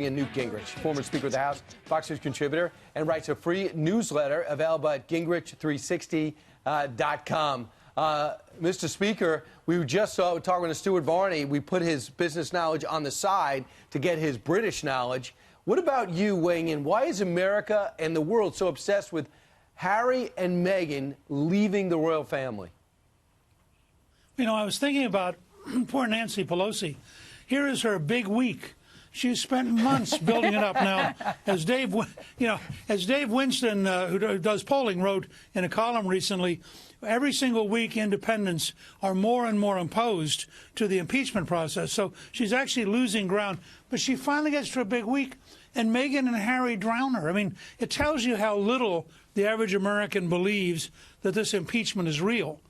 And Newt Gingrich, former Speaker of the House, Fox News contributor, and writes a free newsletter available at gingrich360.com. Mr. Speaker, we just saw talking to Stuart Varney. We put his business knowledge on the side to get his British knowledge. What about you weighing in? Why is America and the world so obsessed with Harry and Meghan leaving the royal family? You know, I was thinking about poor Nancy Pelosi. Here is her big week. She's spent months building it up now. As Dave Winston, who does polling, wrote in a column recently, every single week independents are more and more imposed to the impeachment process. So she's actually losing ground. But she finally gets to a big week, and Meghan and Harry drown her. I mean, it tells you how little the average American believes that this impeachment is real.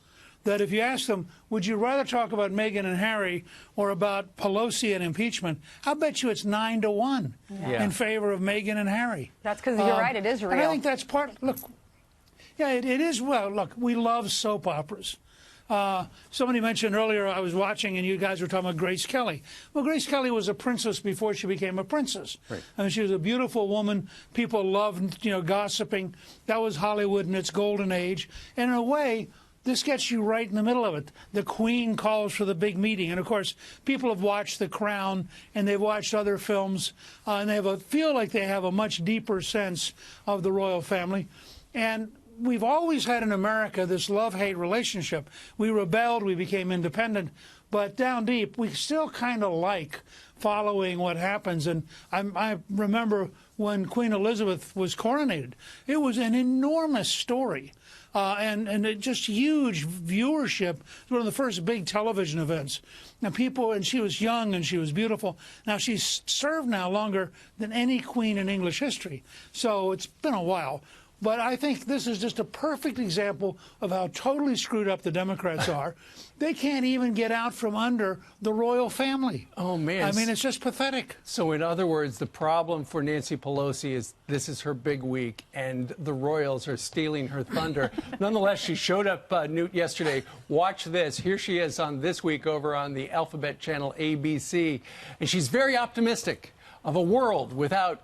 That if you ask them, would you rather talk about Meghan and Harry or about Pelosi and impeachment, I'll bet you it's 9-1 in favor of Meghan and Harry. That's because you're right, it is real. And I think that's part, look, yeah, it is, well, look, we love soap operas. Somebody mentioned earlier, I was watching, and you guys were talking about Grace Kelly. Well, Grace Kelly was a princess before she became a princess. Right. I mean, she was a beautiful woman. People loved, gossiping. That was Hollywood in its golden age. And in a way, this gets you right in the middle of it. The Queen calls for the big meeting. And, of course, people have watched The Crown and they've watched other films, and they feel like they have a much deeper sense of the royal family. And we've always had in America this love-hate relationship. We rebelled, we became independent, but down deep, we still kind of like following what happens. And I remember when Queen Elizabeth was coronated, it was an enormous story. And just huge viewership. It was one of the first big television events. Now and she was young and she was beautiful. Now she's served now longer than any queen in English history. So it's been a while. But I think this is just a perfect example of how totally screwed up the Democrats are. They can't even get out from under the royal family. Oh, man. I mean, it's just pathetic. So, in other words, the problem for Nancy Pelosi is this is her big week, and the royals are stealing her thunder. Nonetheless, she showed up, Newt, yesterday. Watch this. Here she is on This Week over on the Alphabet channel ABC. And she's very optimistic of a world without,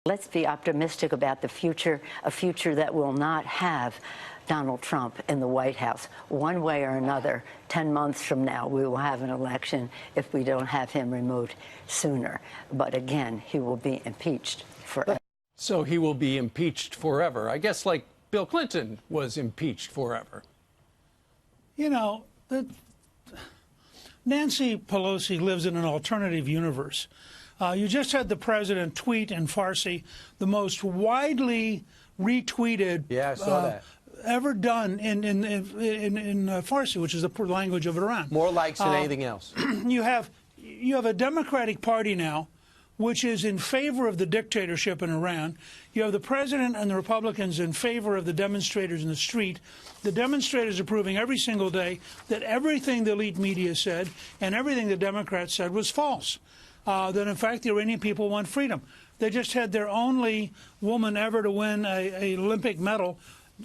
Let's be optimistic about the future, a future that will not have Donald Trump in the White House. One way or another, 10 months from now, we will have an election if we don't have him removed sooner. But again, he will be impeached forever. So he will be impeached forever. I guess like Bill Clinton was impeached forever. You know, Nancy Pelosi lives in an alternative universe. You just had the president tweet in Farsi, the most widely retweeted ever done in Farsi, which is the language of Iran. More likes than anything else. You have a Democratic Party now, which is in favor of the dictatorship in Iran. You have the president and the Republicans in favor of the demonstrators in the street. The demonstrators are proving every single day that everything the elite media said and everything the Democrats said was false. That, in fact, the Iranian people want freedom. They just had their only woman ever to win an Olympic medal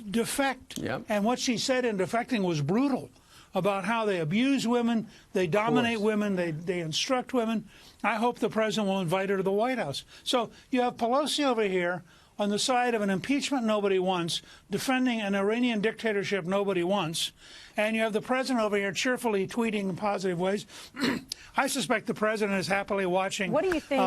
defect. Yep. And what she said in defecting was brutal about how they abuse women, they dominate women, they instruct women. I hope the president will invite her to the White House. So you have Pelosi over here on the side of an impeachment nobody wants, defending an Iranian dictatorship nobody wants, and you have the president over here cheerfully tweeting in positive ways. I suspect the president is happily watching what do you think?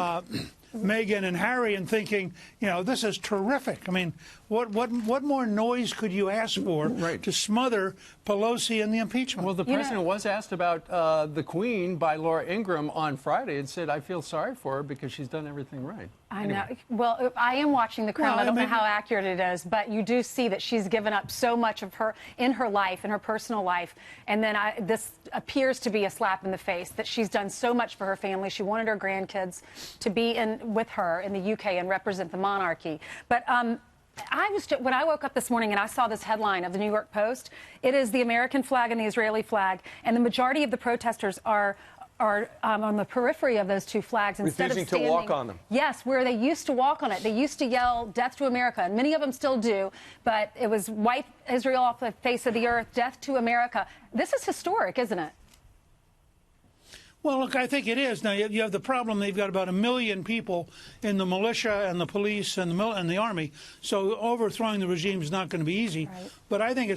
Meghan and Harry and thinking, this is terrific. I mean, what more noise could you ask for to smother Pelosi and the impeachment? Well, the president was asked about the Queen by Laura Ingraham on Friday and said, I feel sorry for her because she's done everything right. I know. Well, I am watching The Crown. I don't know how accurate it is, but you do see that she's given up so much of her in her life, in her personal life. And then this appears to be a slap in the face that she's done so much for her family. She wanted her grandkids to be with her in the UK and represent the monarchy. But when I woke up this morning and I saw this headline of the New York Post, it is the American flag and the Israeli flag, and the majority of the protesters are on the periphery of those two flags instead of standing. Refusing to walk on them. Yes, where they used to walk on it. They used to yell, "Death to America," and many of them still do, but it was wipe Israel off the face of the earth, death to America. This is historic, isn't it? Well, look, I think it is. Now, you have the problem they've got about 1 million people in the militia and the police and the army, so overthrowing the regime is not going to be easy. Right. But I think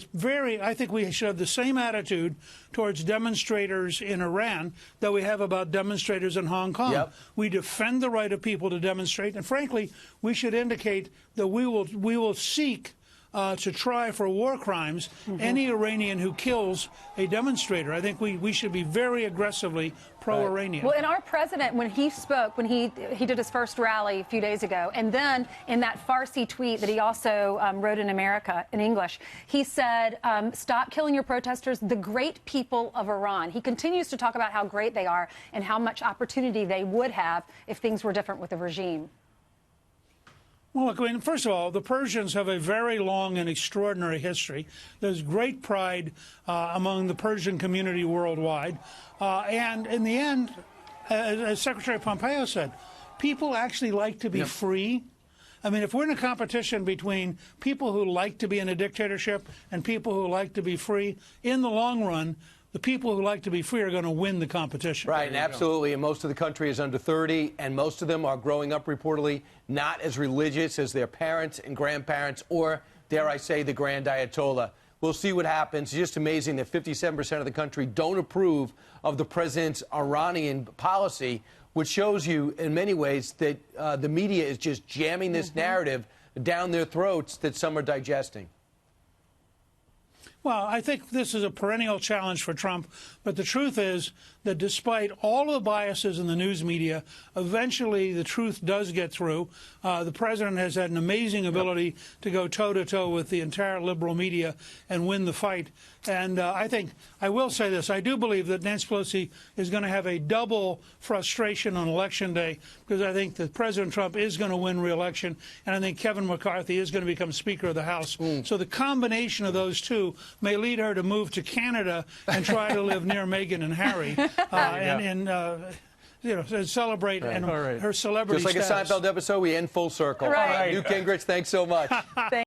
I think we should have the same attitude towards demonstrators in Iran that we have about demonstrators in Hong Kong. Yep. We defend the right of people to demonstrate, and frankly, we should indicate that we will seek to try for war crimes any Iranian who kills a demonstrator. I think we should be very aggressively pro-Iranian. Well, and our president, when he spoke, when he did his first rally a few days ago, and then in that Farsi tweet that he also wrote in America, in English, he said, stop killing your protesters, the great people of Iran. He continues to talk about how great they are and how much opportunity they would have if things were different with the regime. Well, look, I mean, first of all, the Persians have a very long and extraordinary history. There's great pride among the Persian community worldwide. And in the end, as Secretary Pompeo said, people actually like to be free. I mean, if we're in a competition between people who like to be in a dictatorship and people who like to be free, in the long run, the people who like to be free are going to win the competition. Right, and absolutely. And most of the country is under 30, and most of them are growing up reportedly not as religious as their parents and grandparents, or, dare I say, the Grand Ayatollah. We'll see what happens. It's just amazing that 57% of the country don't approve of the president's Iranian policy, which shows you, in many ways, that the media is just jamming this narrative down their throats that some are digesting. Well, I think this is a perennial challenge for Trump, but the truth is that despite all of the biases in the news media, eventually the truth does get through. The president has had an amazing ability to go toe-to-toe with the entire liberal media and win the fight. And I think, I will say this, I do believe that Nancy Pelosi is going to have a double frustration on Election Day, because I think that President Trump is going to win re-election, and I think Kevin McCarthy is going to become Speaker of the House. So the combination of those two may lead her to move to Canada and try to live near Meghan and Harry and celebrate her celebrity Just like status. a Seinfeld episode, we end full circle. Right. Newt Gingrich, thanks so much.